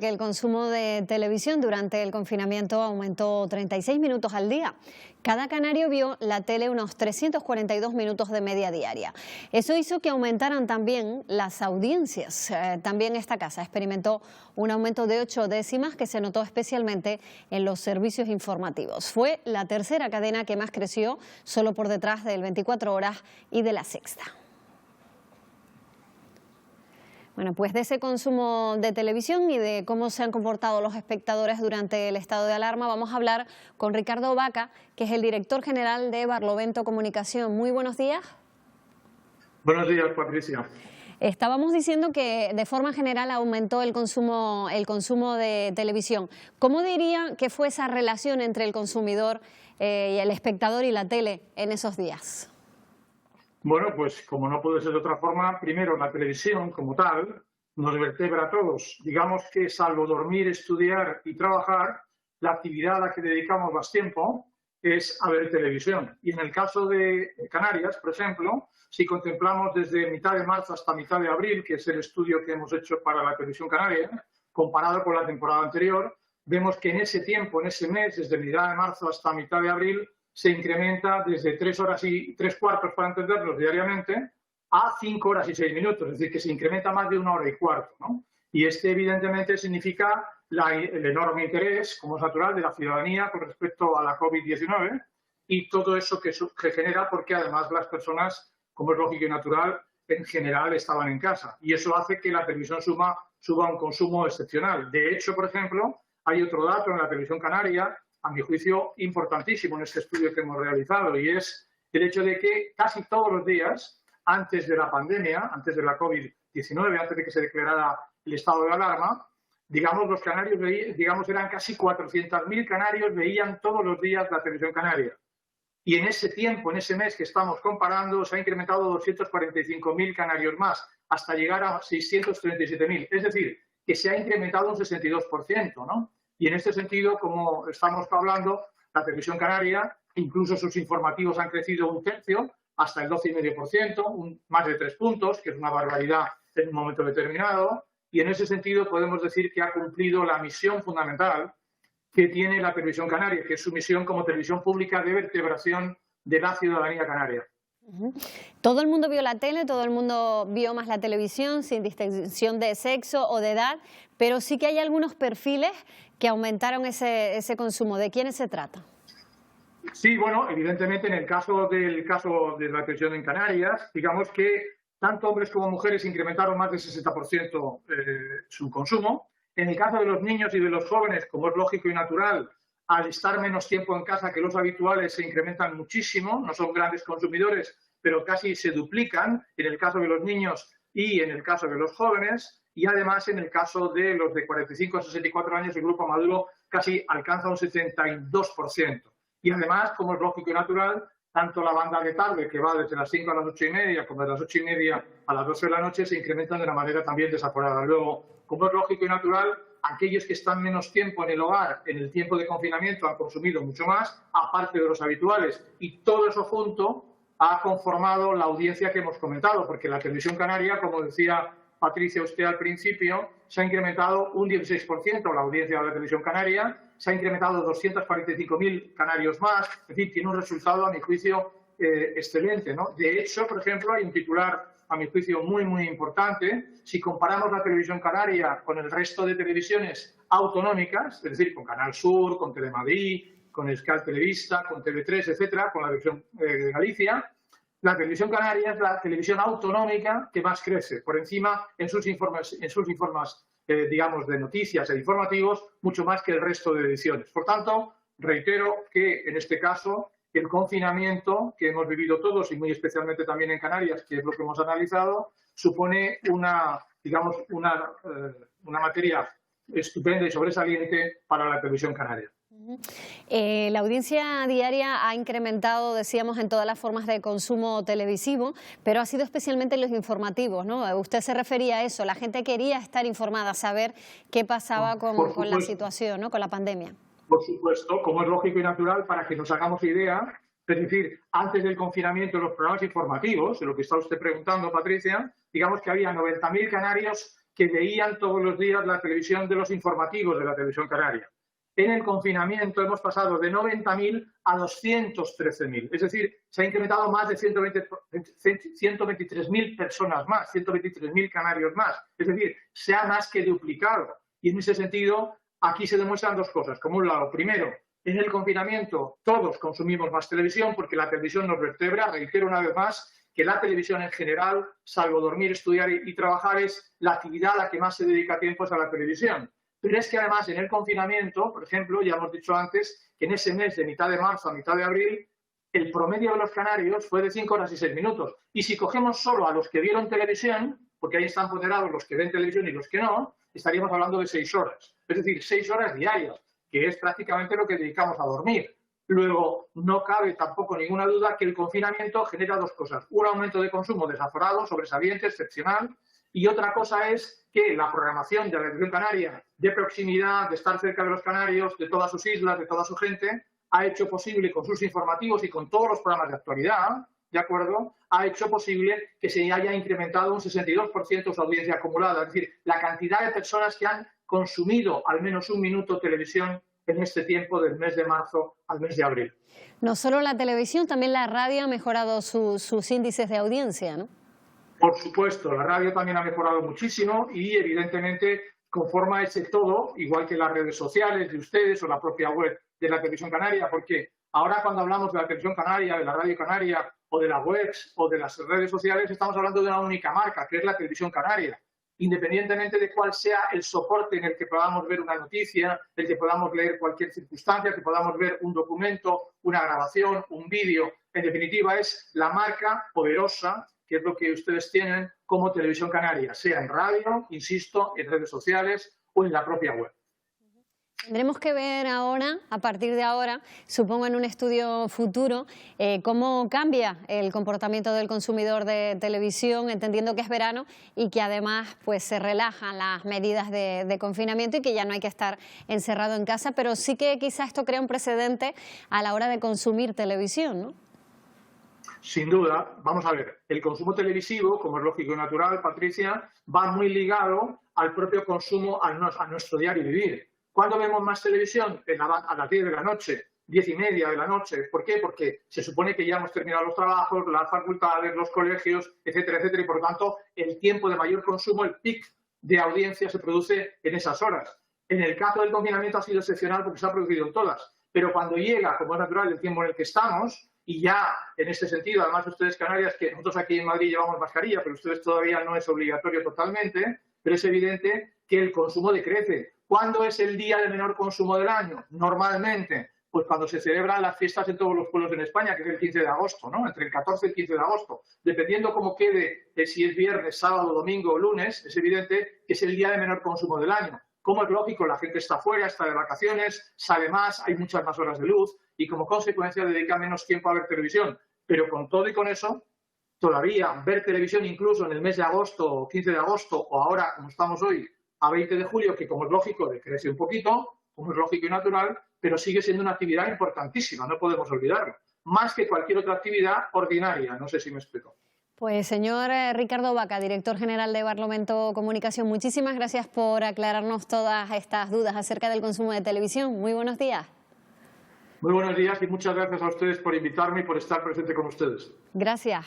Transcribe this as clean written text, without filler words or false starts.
Que el consumo de televisión durante el confinamiento aumentó 36 minutos al día. Cada canario vio la tele unos 342 minutos de media diaria. Eso hizo que aumentaran también las audiencias. También esta casa experimentó un aumento de 8 décimas que se notó especialmente en los servicios informativos. Fue la tercera cadena que más creció, solo por detrás del 24 Horas y de La Sexta. Bueno, pues de ese consumo de televisión y de cómo se han comportado los espectadores durante el estado de alarma, vamos a hablar con Ricardo Vaca, que es el director general de Barlovento Comunicación. Muy buenos días. Buenos días, Patricia. Estábamos diciendo que de forma general aumentó el consumo de televisión. ¿Cómo diría que fue esa relación entre el consumidor y el espectador y la tele en esos días? Bueno, pues como no puede ser de otra forma, primero la televisión como tal nos vertebra a todos. Digamos que salvo dormir, estudiar y trabajar, la actividad a la que dedicamos más tiempo es a ver televisión. Y en el caso de Canarias, por ejemplo, si contemplamos desde mitad de marzo hasta mitad de abril, que es el estudio que hemos hecho para la televisión canaria, comparado con la temporada anterior, vemos que en ese tiempo, en ese mes, desde mitad de marzo hasta mitad de abril, se incrementa desde 3 horas y 3/4, para entendernos, diariamente, a 5 horas y 6 minutos. Es decir, que se incrementa más de 1 hora y cuarto, ¿no? Y evidentemente, significa el enorme interés, como es natural, de la ciudadanía con respecto a la COVID-19 y todo eso que genera, porque además las personas, como es lógico y natural, en general estaban en casa. Y eso hace que la televisión suba un consumo excepcional. De hecho, por ejemplo, hay otro dato en la televisión canaria, a mi juicio, importantísimo en este estudio que hemos realizado, y es el hecho de que casi todos los días, antes de la pandemia, antes de la COVID-19, antes de que se declarara el estado de alarma, digamos, los canarios, eran casi 400.000 canarios veían todos los días la televisión canaria. Y en ese tiempo, en ese mes que estamos comparando, se ha incrementado 245.000 canarios más, hasta llegar a 637.000. Es decir, que se ha incrementado un 62%, ¿no? Y en este sentido, como estamos hablando, la televisión canaria, incluso sus informativos han crecido 1/3, hasta el 12,5%, más de 3 puntos, que es una barbaridad en un momento determinado. Y en ese sentido podemos decir que ha cumplido la misión fundamental que tiene la televisión canaria, que es su misión como televisión pública de vertebración de la ciudadanía canaria. Todo el mundo vio la tele, todo el mundo vio más la televisión, sin distinción de sexo o de edad, pero sí que hay algunos perfiles que aumentaron ese consumo. ¿De quiénes se trata? Sí, bueno, evidentemente en el caso de la televisión en Canarias, digamos que tanto hombres como mujeres incrementaron más del 60% su consumo. En el caso de los niños y de los jóvenes, como es lógico y natural, al estar menos tiempo en casa que los habituales, se incrementan muchísimo. No son grandes consumidores, pero casi se duplican en el caso de los niños y en el caso de los jóvenes. Y además, en el caso de los de 45 a 64 años, el grupo maduro casi alcanza un 72%. Y además, como es lógico y natural, tanto la banda de tarde, que va desde las 5 a las 8:30, como de las 8:30 a las 12 de la noche, se incrementan de una manera también desaforada. Luego, como es lógico y natural, aquellos que están menos tiempo en el hogar, en el tiempo de confinamiento, han consumido mucho más, aparte de los habituales. Y todo eso junto ha conformado la audiencia que hemos comentado, porque la televisión canaria, como decía Patricia usted al principio, se ha incrementado un 16% la audiencia de la televisión canaria, se ha incrementado 245.000 canarios más. En fin, tiene un resultado, a mi juicio, excelente, ¿no? De hecho, por ejemplo, hay un titular, a mi juicio, muy, muy importante. Si comparamos la televisión canaria con el resto de televisiones autonómicas, es decir, con Canal Sur, con Telemadrid, con Euskal Televista, con TV3, etcétera, con la televisión de Galicia, la televisión canaria es la televisión autonómica que más crece, por encima en sus informes digamos, de noticias e informativos, mucho más que el resto de ediciones. Por tanto, reitero que en este caso el confinamiento que hemos vivido todos y muy especialmente también en Canarias, que es lo que hemos analizado, supone una materia estupenda y sobresaliente para la televisión canaria. La audiencia diaria ha incrementado, decíamos, en todas las formas de consumo televisivo, pero ha sido especialmente en los informativos, ¿no? Usted se refería a eso, la gente quería estar informada, saber qué pasaba con la situación, ¿no? Con la pandemia. Por supuesto, como es lógico y natural, para que nos hagamos idea, es decir, antes del confinamiento, los programas informativos, de lo que está usted preguntando, Patricia, digamos que había 90.000 canarios que veían todos los días la televisión de los informativos de la televisión canaria. En el confinamiento hemos pasado de 90.000 a 213.000. Es decir, se ha incrementado más de 123.000 personas más, 123.000 canarios más. Es decir, se ha más que duplicado. Y en ese sentido, aquí se demuestran dos cosas. Como un lado, primero, en el confinamiento todos consumimos más televisión porque la televisión nos vertebra. Reitero una vez más que la televisión en general, salvo dormir, estudiar y trabajar, es la actividad a la que más se dedica tiempo es a la televisión. Pero es que además en el confinamiento, por ejemplo, ya hemos dicho antes que en ese mes de mitad de marzo a mitad de abril, el promedio de los canarios fue de 5 horas y 6 minutos. Y si cogemos solo a los que vieron televisión, porque ahí están ponderados los que ven televisión y los que no, estaríamos hablando de 6 horas. Es decir, 6 horas diarias, que es prácticamente lo que dedicamos a dormir. Luego, no cabe tampoco ninguna duda que el confinamiento genera dos cosas. Un aumento de consumo desaforado, sobresaliente, excepcional. Y otra cosa es que la programación de la televisión canaria, de proximidad, de estar cerca de los canarios, de todas sus islas, de toda su gente, ha hecho posible con sus informativos y con todos los programas de actualidad, ¿de acuerdo?, ha hecho posible que se haya incrementado un 62% su audiencia acumulada. Es decir, la cantidad de personas que han consumido al menos un minuto televisión en este tiempo del mes de marzo al mes de abril. No solo la televisión, también la radio ha mejorado sus índices de audiencia, ¿no? Por supuesto, la radio también ha mejorado muchísimo y evidentemente conforma ese todo, igual que las redes sociales de ustedes o la propia web de la televisión canaria, porque ahora cuando hablamos de la televisión canaria, de la radio canaria o de las webs o de las redes sociales, estamos hablando de una única marca, que es la televisión canaria. Independientemente de cuál sea el soporte en el que podamos ver una noticia, el que podamos leer cualquier circunstancia, que podamos ver un documento, una grabación, un vídeo, en definitiva es la marca poderosa que es lo que ustedes tienen como Televisión Canaria, sea en radio, insisto, en redes sociales o en la propia web. Tendremos que ver ahora, a partir de ahora, supongo en un estudio futuro, cómo cambia el comportamiento del consumidor de televisión, entendiendo que es verano y que además pues, se relajan las medidas de confinamiento y que ya no hay que estar encerrado en casa, pero sí que quizá esto crea un precedente a la hora de consumir televisión, ¿no? Sin duda, vamos a ver, el consumo televisivo, como es lógico y natural, Patricia, va muy ligado al propio consumo, a nuestro diario vivir. ¿Cuándo vemos más televisión? A las 10 de la noche, 10:30 de la noche. ¿Por qué? Porque se supone que ya hemos terminado los trabajos, las facultades, los colegios, etcétera, etcétera, y por lo tanto el tiempo de mayor consumo, el pic de audiencia se produce en esas horas. En el caso del confinamiento ha sido excepcional porque se ha producido en todas, pero cuando llega, como es natural, el tiempo en el que estamos, y ya en este sentido, además ustedes Canarias, que nosotros aquí en Madrid llevamos mascarilla, pero ustedes todavía no es obligatorio totalmente, pero es evidente que el consumo decrece. ¿Cuándo es el día de menor consumo del año? Normalmente, pues cuando se celebran las fiestas en todos los pueblos en España, que es el 15 de agosto, ¿no? Entre el 14 y el 15 de agosto. Dependiendo cómo quede, si es viernes, sábado, domingo o lunes, es evidente que es el día de menor consumo del año. Como es lógico, la gente está fuera, está de vacaciones, sale más, hay muchas más horas de luz y como consecuencia dedica menos tiempo a ver televisión. Pero con todo y con eso, todavía ver televisión incluso en el mes de agosto o 15 de agosto o ahora, como estamos hoy, a 20 de julio, que como es lógico, decrece un poquito, como es lógico y natural, pero sigue siendo una actividad importantísima, no podemos olvidarlo. Más que cualquier otra actividad ordinaria, no sé si me explico. Pues señor Ricardo Baca, director general de Barlovento Comunicación, muchísimas gracias por aclararnos todas estas dudas acerca del consumo de televisión. Muy buenos días. Muy buenos días y muchas gracias a ustedes por invitarme y por estar presente con ustedes. Gracias.